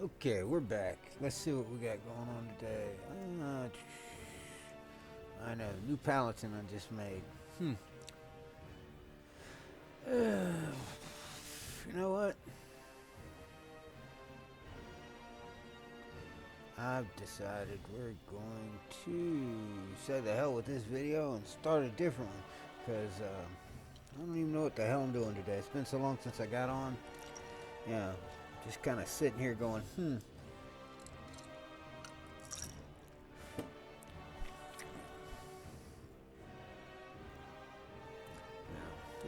Okay, we're back. Let's see what we got going on today. I know, new Paladin I just made. Hmm. You know what? I've decided we're going to say the hell with this video and start a different one. Because I don't even know what the hell I'm doing today. It's been so long since I got on. Yeah, just kind of sitting here going. I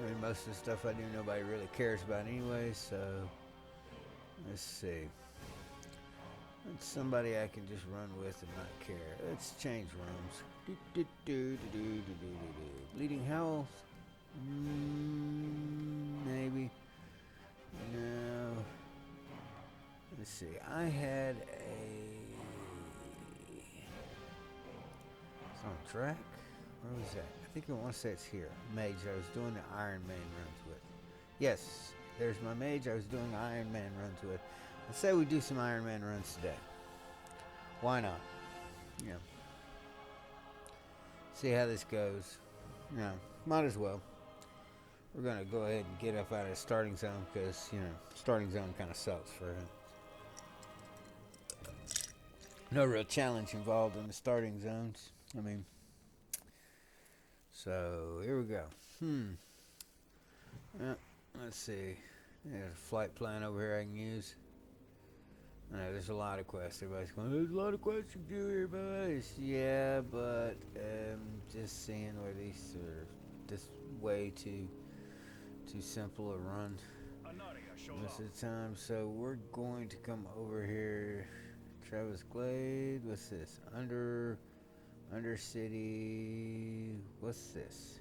mean, most of the stuff I do, nobody really cares about anyway, so let's see. It's somebody I can just run with and not care. Let's change rooms. Bleeding health? Maybe. No. Let's see. I had a. It's on track? Where was that? I think I want to say it's here. Mage. I was doing the Iron Man runs with. Yes, there's my mage I was doing Iron Man runs with. Let's say we do some Iron Man runs today. Why not? Yeah. See how this goes. Yeah, might as well. We're going to go ahead and get up out of the starting zone because, starting zone kind of sucks for him. No real challenge involved in the starting zones. So here we go. Yeah, let's see. There's a flight plan over here I can use. I know there's a lot of quests. Everybody's going, there's a lot of quests to do here, boys. Yeah, but just seeing where these are just way too simple a run most of the time. So we're going to come over here. Travis Glade. What's this? Undercity. What's this?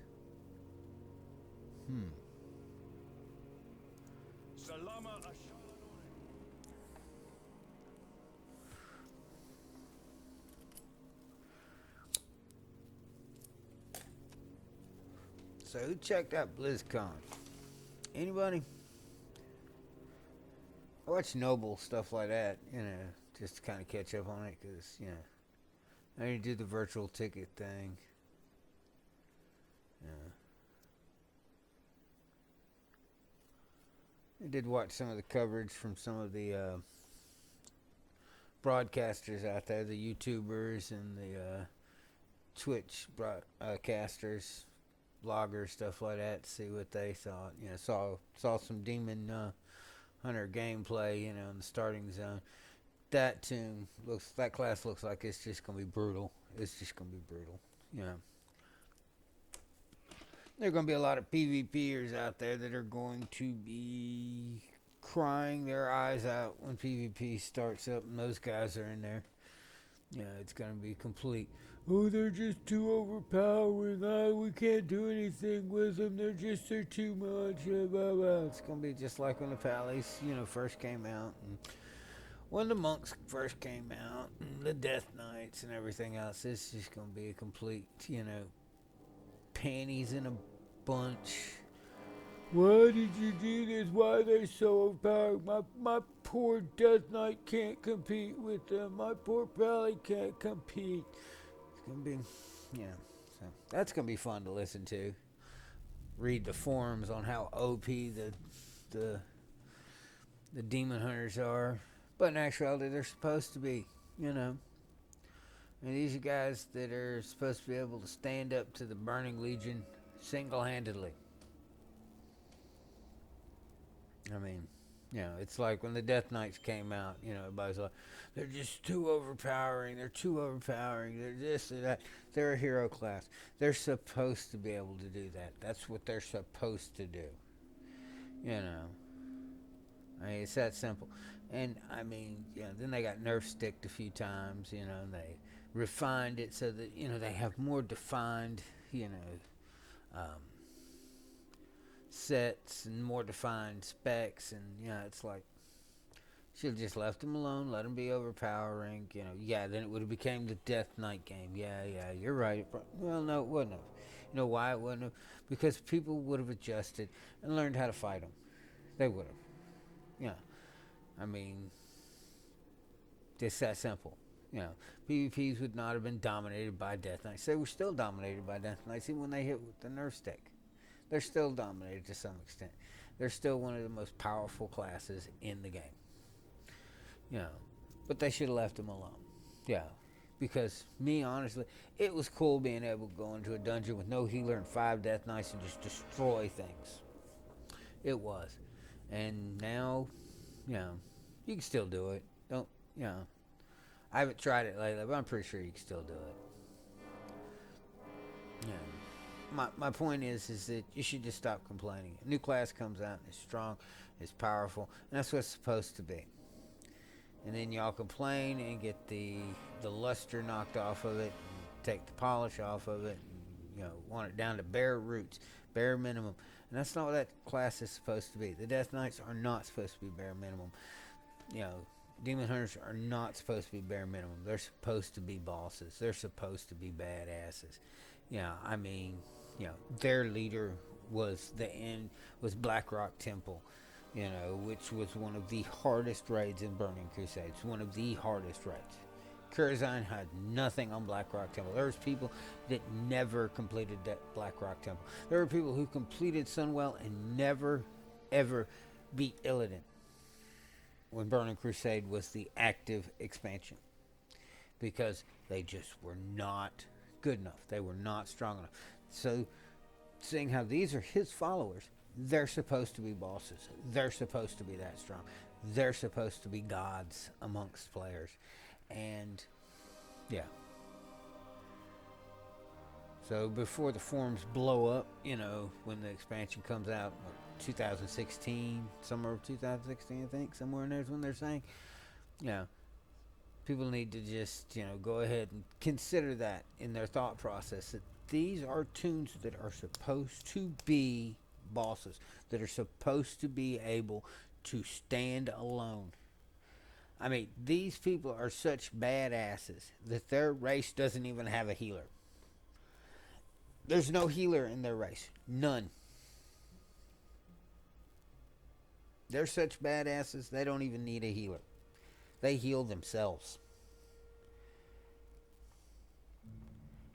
So who checked out BlizzCon? Anybody? I watch Noble stuff like that, just to kind of catch up on it, because I need to do the virtual ticket thing. Yeah. I did watch some of the coverage from some of the broadcasters out there, the YouTubers and the Twitch broadcasters, bloggers, stuff like that, to see what they thought. Saw some Demon Hunter gameplay, in the starting zone. That class looks like it's just gonna be brutal. It's just gonna be brutal. There are gonna be a lot of PvPers out there that are going to be crying their eyes out when PvP starts up and those guys are in there. Yeah, it's gonna be complete. Oh, they're just too overpowering. Oh, we can't do anything with them. They're too much. Blah, blah. It's gonna be just like when the Pallies, first came out, and when the monks first came out, and the Death Knights and everything else. It's just gonna be a complete, panties in a bunch. Why did you do this? Why are they so overpowered? My poor Death Knight can't compete with them. My poor Pally can't compete. It's gonna be, so that's gonna be fun to listen to. Read the forums on how OP the the demon hunters are, but in actuality they're supposed to be. And these are guys that are supposed to be able to stand up to the Burning Legion single-handedly. It's like when the Death Knights came out, everybody's like, they're just too overpowering, they're this or that. They're a hero class. They're supposed to be able to do that. That's what they're supposed to do. It's that simple. And, then they got nerf sticked a few times, and they refined it so that, they have more defined, um, sets and more defined specs, and it's like should have just left them alone, let them be overpowering. Then it would have became the Death Knight game. Yeah, you're right. Well, no, it wouldn't have. You know why it wouldn't have? Because people would have adjusted and learned how to fight them. They would have. Yeah, I mean, Just that simple. You know, PvPs would not have been dominated by Death Knights. They were still dominated by Death Knights even when they hit with the nerf stick. They're still dominated to some extent. They're still one of the most powerful classes in the game. You know, but they should have left them alone. Yeah, because me honestly, it was cool being able to go into a dungeon with no healer and 5 Death Knights and just destroy things. It was, and now, you know, you can still do it. Don't, you know, I haven't tried it lately, but I'm pretty sure you can still do it. Yeah. My point is that you should just stop complaining. A new class comes out and it's strong, it's powerful, and that's what it's supposed to be. And then y'all complain and get the luster knocked off of it, and take the polish off of it, and, you know, want it down to bare roots, bare minimum. And that's not what that class is supposed to be. The Death Knights are not supposed to be bare minimum. You know, Demon Hunters are not supposed to be bare minimum. They're supposed to be bosses. They're supposed to be badasses. You know, I mean, you know, their leader was Blackrock Temple, you know, which was one of the hardest raids in Burning Crusades. One of the hardest raids. Curzon had nothing on Blackrock Temple. There was people that never completed that Blackrock Temple. There were people who completed Sunwell and never, ever beat Illidan when Burning Crusade was the active expansion, because they just were not good enough. They were not strong enough. So, seeing how these are his followers, they're supposed to be bosses. They're supposed to be that strong. They're supposed to be gods amongst players. And, yeah. So, before the forums blow up, you know, when the expansion comes out, 2016, summer of 2016, I think, somewhere in there is when they're saying, you know, people need to just, you know, go ahead and consider that in their thought process, that these are toons that are supposed to be bosses, that are supposed to be able to stand alone. I mean, these people are such badasses that their race doesn't even have a healer. There's no healer in their race. None. They're such badasses, they don't even need a healer. They heal themselves.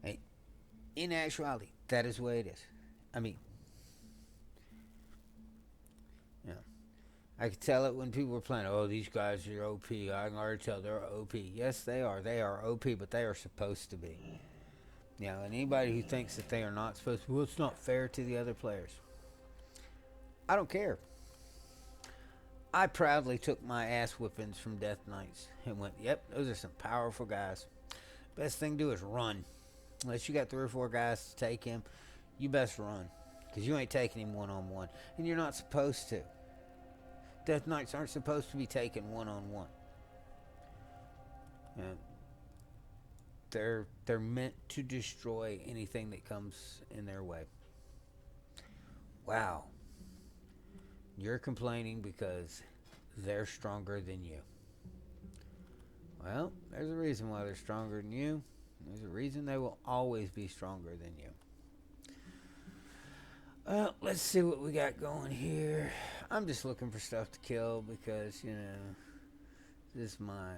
And in actuality, that is the way it is. I mean, you know, I could tell it when people were playing, oh, these guys are OP. I can already tell they're OP. Yes, they are. They are OP, but they are supposed to be. You know, and anybody who thinks that they are not supposed to, well, it's not fair to the other players. I don't care. I proudly took my ass whippings from Death Knights and went, yep, those are some powerful guys. Best thing to do is run. Unless you got 3 or 4 guys to take him, you best run. Because you ain't taking him one-on-one. And you're not supposed to. Death Knights aren't supposed to be taken one-on-one. And they're meant to destroy anything that comes in their way. Wow. You're complaining because they're stronger than you. Well, there's a reason why they're stronger than you. There's a reason they will always be stronger than you. Well, let's see what we got going here. I'm just looking for stuff to kill because, you know, this is my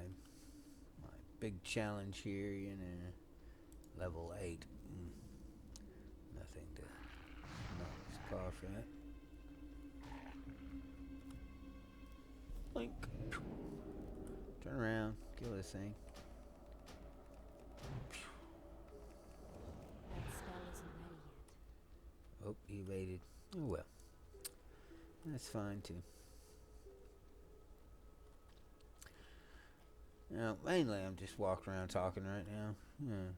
big challenge here, you know. Level 8. Nothing to knock this cough at. Blink. Turn around. Kill this thing. That spell isn't ready yet. Oh, he evaded. Oh well. That's fine too. Now, mainly I'm just walking around talking right now. Yeah.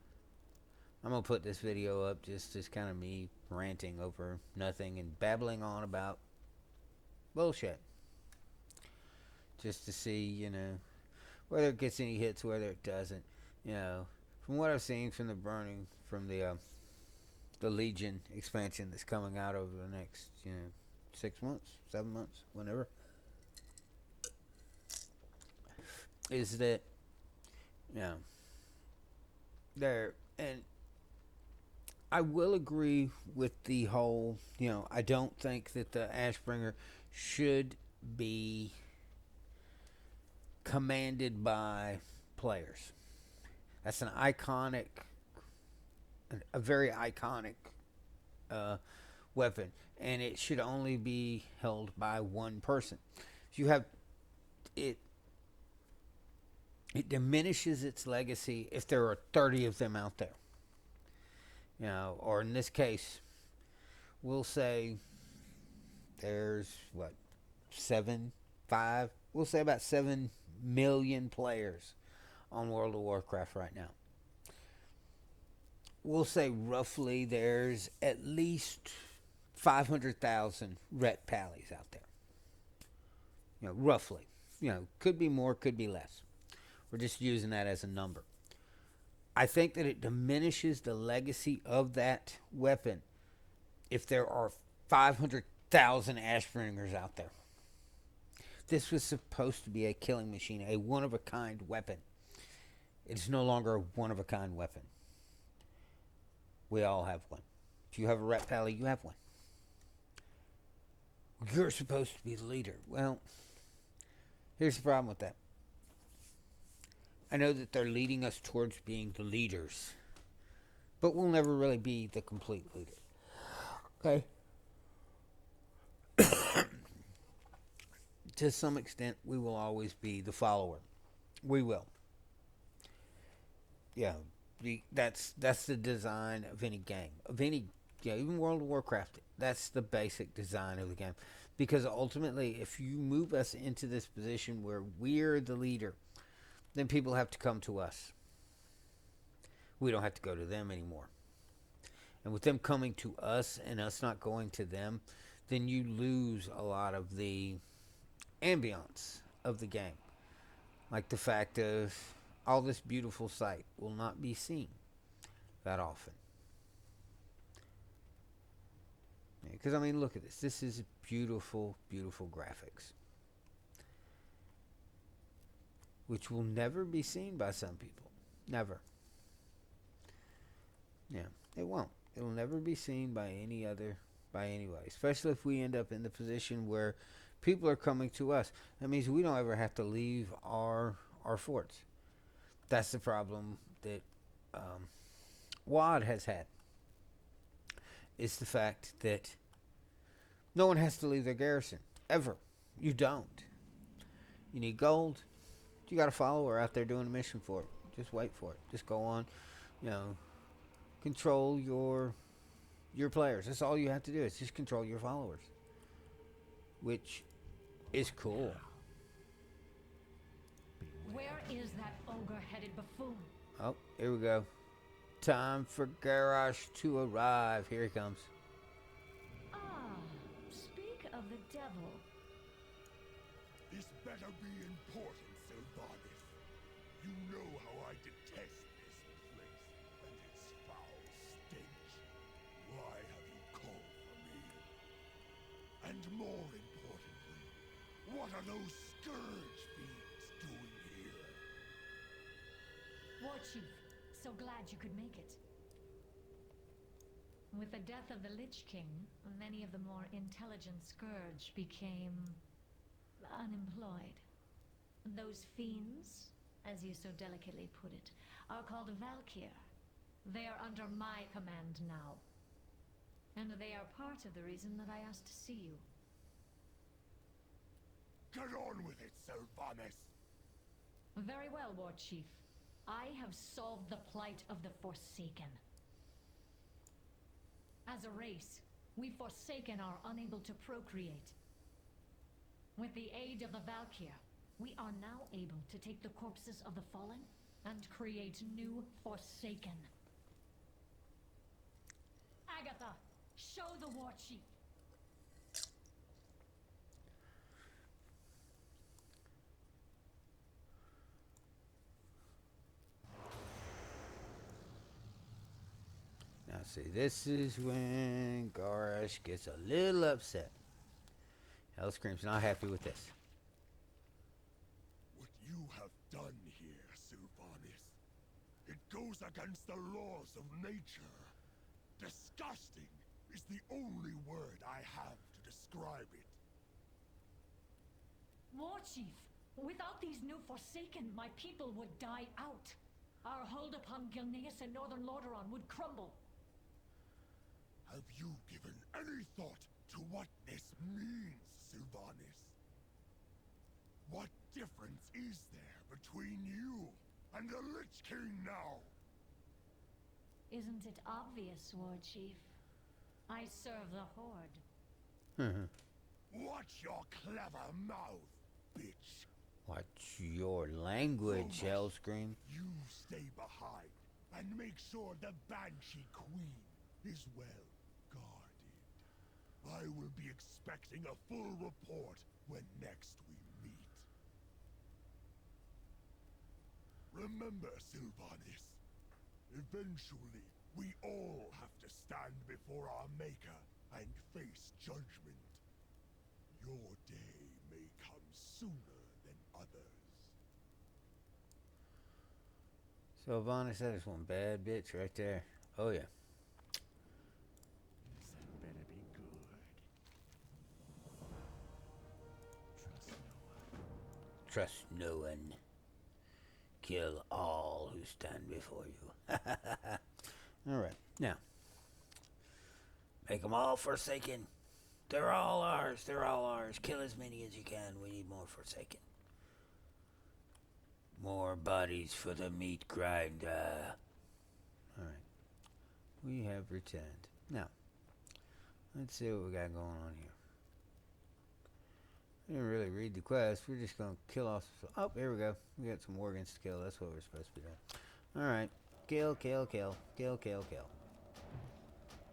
I'm going to put this video up just kind of me ranting over nothing and babbling on about bullshit. Just to see, you know, whether it gets any hits, whether it doesn't. You know, from what I've seen from the Legion expansion that's coming out over the next, you know, 6 months, 7 months, whenever, is that, you know, and I will agree with the whole, you know, I don't think that the Ashbringer should be commanded by players. That's an iconic, a very iconic weapon, and it should only be held by one person. If you have it, it diminishes its legacy if there are 30 of them out there. You know, or in this case, we'll say there's what, 5, we'll say about 7 million players on World of Warcraft right now. We'll say roughly there's at least 500,000 Ret Pallies out there. You know, roughly. You know, could be more, could be less. We're just using that as a number. I think that it diminishes the legacy of that weapon if there are 500,000 Ashbringers out there. This was supposed to be a killing machine, a one-of-a-kind weapon. It's no longer a one-of-a-kind weapon. We all have one. If you have a Ret Pally, you have one. You're supposed to be the leader. Well, here's the problem with that. I know that they're leading us towards being the leaders, but we'll never really be the complete leader. Okay? To some extent, we will always be the follower. We will. Yeah, that's the design of any game. Of any, yeah, even World of Warcraft. That's the basic design of the game. Because ultimately, if you move us into this position where we're the leader, then people have to come to us. We don't have to go to them anymore. And with them coming to us and us not going to them, then you lose a lot of the ambiance of the game. Like the fact of all this beautiful sight will not be seen that often. Because, I mean, look at this. This is beautiful, beautiful graphics. Which will never be seen by some people. Never. Yeah, it won't. It'll never be seen by anybody. Especially if we end up in the position where people are coming to us. That means we don't ever have to leave our forts. That's the problem that WoD has had. It's the fact that no one has to leave their garrison. Ever. You don't. You need gold. You got a follower out there doing a mission for it. Just wait for it. Just go on. You know, control your players. That's all you have to do. Is just control your followers. Which is cool. Where is that ogre-headed buffoon? Oh, here we go. Time for Garrosh to arrive. Here he comes. Ah, speak of the devil. This better be important, Sylvanas. You know how I detest this place and its foul stench. Why have you called for me? And more importantly, what are those scourge fiends doing here? War Chief, so glad you could make it. With the death of the Lich King, many of the more intelligent Scourge became unemployed. Those fiends, as you so delicately put it, are called Valkyr. They are under my command now. And they are part of the reason that I asked to see you. Get on with it, Sylvanas! Very well, War Chief. I have solved the plight of the Forsaken. As a race, we Forsaken are unable to procreate. With the aid of the Valkyr, we are now able to take the corpses of the fallen and create new Forsaken. Agatha, show the War Chief. Now see, this is when Garrosh gets a little upset. Hellscream's not happy with this. What you have done here, Sylvanas, it goes against the laws of nature. Disgusting is the only word I have to describe it. War Chief, Without these new Forsaken, my people would die out. Our hold upon Gilneas and Northern Lordaeron would crumble. Have you given any thought to what this means, Sylvanas? What difference is there between you and the Lich King now? Isn't it obvious, War Chief? I serve the Horde. Watch your clever mouth, bitch. Watch your language, Hellscream. You stay behind and make sure the Banshee Queen is well guarded. I will be expecting a full report when next we meet. Remember, Sylvanas, eventually we all have to stand before our Maker and face judgment. Your day may come sooner than others. Sylvanas, that is one bad bitch right there. Oh yeah. This had better be good. Trust no one. Kill all who stand before you. Alright, now. Make them all Forsaken. They're all ours. They're all ours. Kill as many as you can. We need more Forsaken. More bodies for the meat grinder. Alright. We have returned. Now, let's see what we got going on here. I didn't really read the quest. We're just going to kill off... Oh, here we go. We got some Worgans to kill. That's what we're supposed to be doing. Alright. Kill, kill, kill. Kill, kill, kill.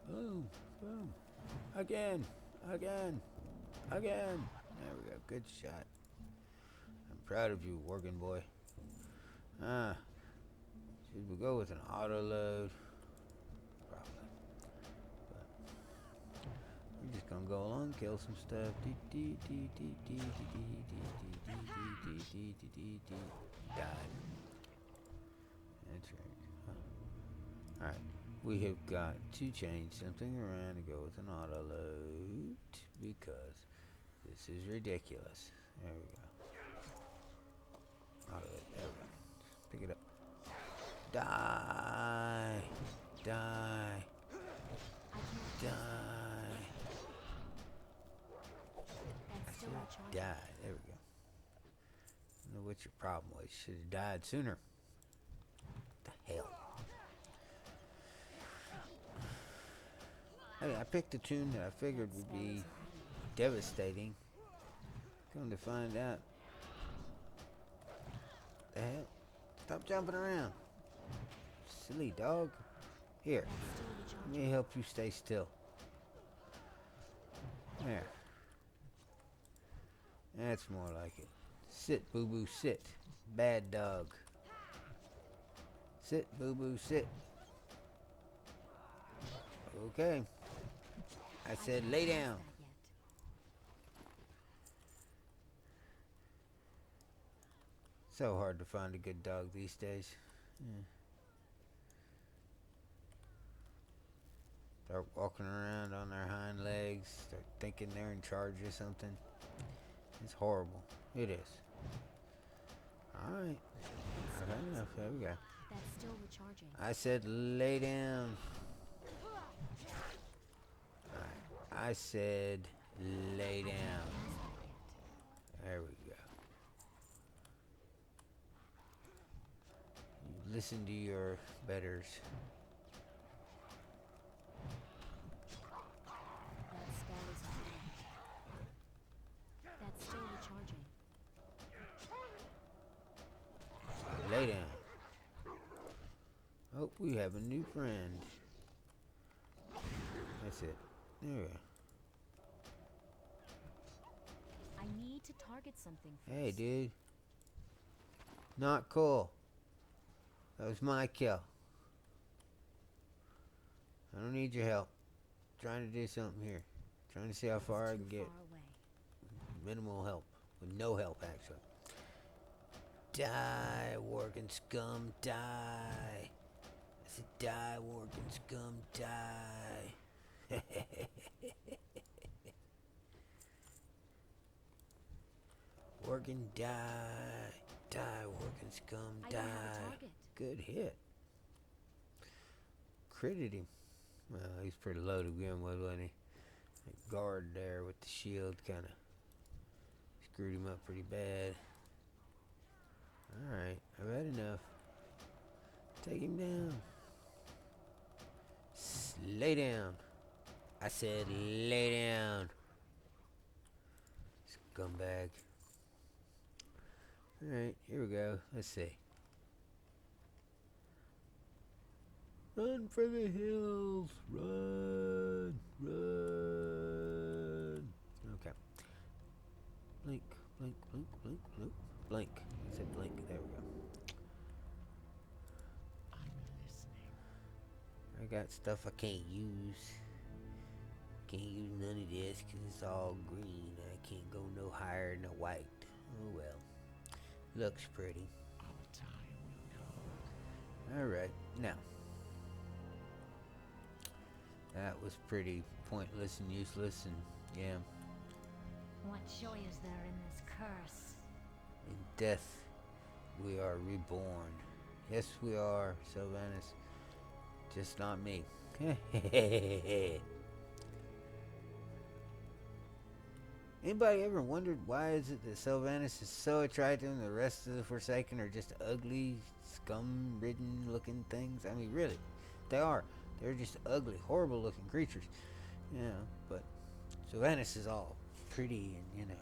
Boom. Boom. Again. Again. Again. There we go. Good shot. I'm proud of you, Worgan boy. Should we go with an auto load? Probably. But we're just gonna go along, kill some stuff. Die. That's right. Alright. We have got to change something around to go with an auto load because this is ridiculous. There we go. Auto load. There we go. Pick it up. Die. Die. Die. Die. There we go. I don't know what your problem was. Should have died sooner. What the hell? Hey, I picked a tune that I figured would be devastating. Come to find out. The hell? Stop jumping around. Silly dog. Here. Let me help you stay still. There. That's more like it. Sit, boo-boo, sit. Bad dog. Sit, boo-boo, sit. Okay. I said lay down. So hard to find a good dog these days. Yeah. Start walking around on their hind legs. Start thinking they're in charge of something. It's horrible. It is. Alright. Okay, enough. There we go. That's still recharging. I said lay down. I said lay down. There we go. You listen to your betters. That spell is active. That's still recharging. Lay down. Oh, we have a new friend. That's it. There we go. I need to target something first. Hey, dude. Not cool. That was my kill. I don't need your help. Trying to do something here. Trying to see how far I can get. Far away. Minimal help. With no help, actually. Die, working scum, die. I said die, working scum, die. Organ, die. Die, organ scum, I die. don't have a target. Good hit. Critted him. Well, he's pretty low to begin with, wasn't he? That guard there with the shield kind of screwed him up pretty bad. Alright, I've had enough. Take him down. Lay down. I said lay down. Scumbag. Alright, here we go. Let's see. Run for the hills. Run. Run. Okay. Blink, blink, blink, blink, blink. Blink. I said blink. There we go. I got stuff I can't use. Can't use none of this because it's all green. I can't go no higher than a white. Oh well. Looks pretty. Alright, now. That was pretty pointless and useless, and yeah. What joy is there in this curse? In death, we are reborn. Yes, we are, Sylvanus. Just not me. Anybody ever wondered why is it that Sylvanus is so attractive and the rest of the Forsaken are just ugly, scum-ridden looking things? I mean, really, they are. They're just ugly, horrible looking creatures. You know, but Sylvanus is all pretty and, you know,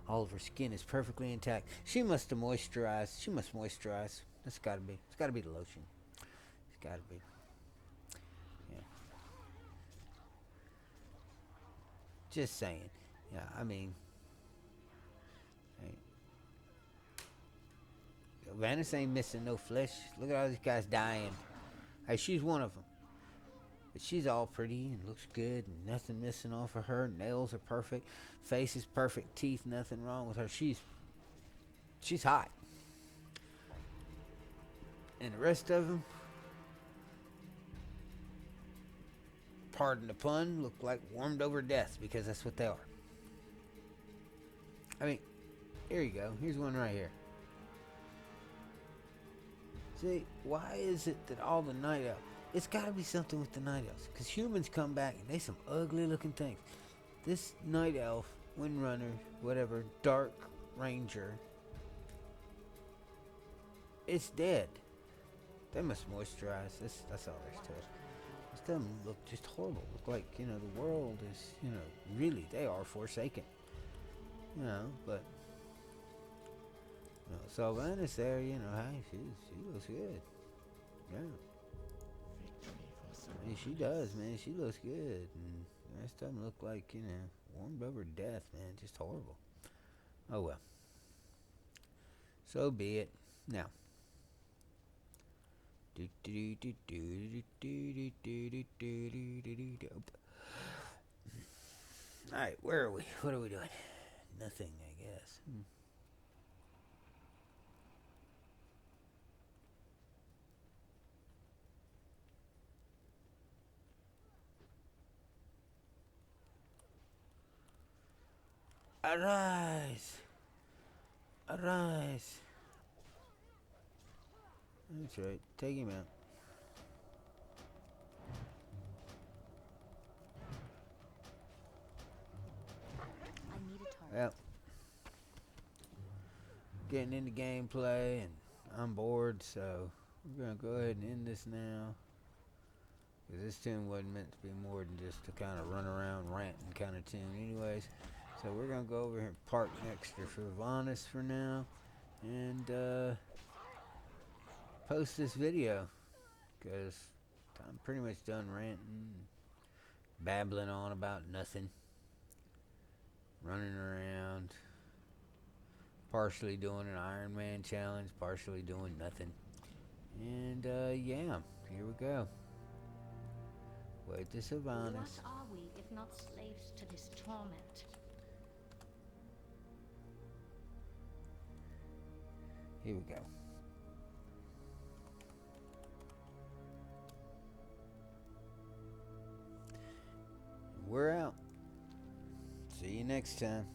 all of her skin is perfectly intact. She must have moisturized. She must moisturize. That's gotta be. It's gotta be the lotion. It's gotta be. Yeah. Just saying. Yeah, I mean, Sylvanus ain't missing no flesh. Look at all these guys dying. Hey, she's one of them. But she's all pretty and looks good and nothing missing off of her. Nails are perfect. Face is perfect. Teeth, nothing wrong with her. She's hot. And the rest of them, pardon the pun, look like warmed over death because that's what they are. I mean, here you go. Here's one right here. See, why is it that all the night elves... It's got to be something with the night elves. Because humans come back and they some ugly looking things. This night elf, windrunner, whatever, dark ranger, it's dead. They must moisturize. That's all there's to it. This doesn't look just horrible. Look like, you know, the world is, you know, really, they are forsaken. You know, but... You know, Sylvanus there, you know, hey, she looks good. Yeah. I mean, she does, man. She looks good. And the rest of them look like, you know, warmed over death, man. Just horrible. Oh, well. So be it. Now. Alright, where are we? What are we doing? Nothing, I guess. Arise! Arise! That's right. Take him out. I need a target. Well, getting into gameplay, and I'm bored, so we're gonna go ahead and end this now. Because this tune wasn't meant to be more than just to kind of run around ranting kind of tune, anyways. So we're gonna go over here and park next to Sylvanus for now, and post this video, because I'm pretty much done ranting, babbling on about nothing, running around, partially doing an Iron Man challenge, partially doing nothing, and yeah, here we go. Wait to Sylvanus. What are we if not slaves to this torment? Here we go. We're out. See you next time.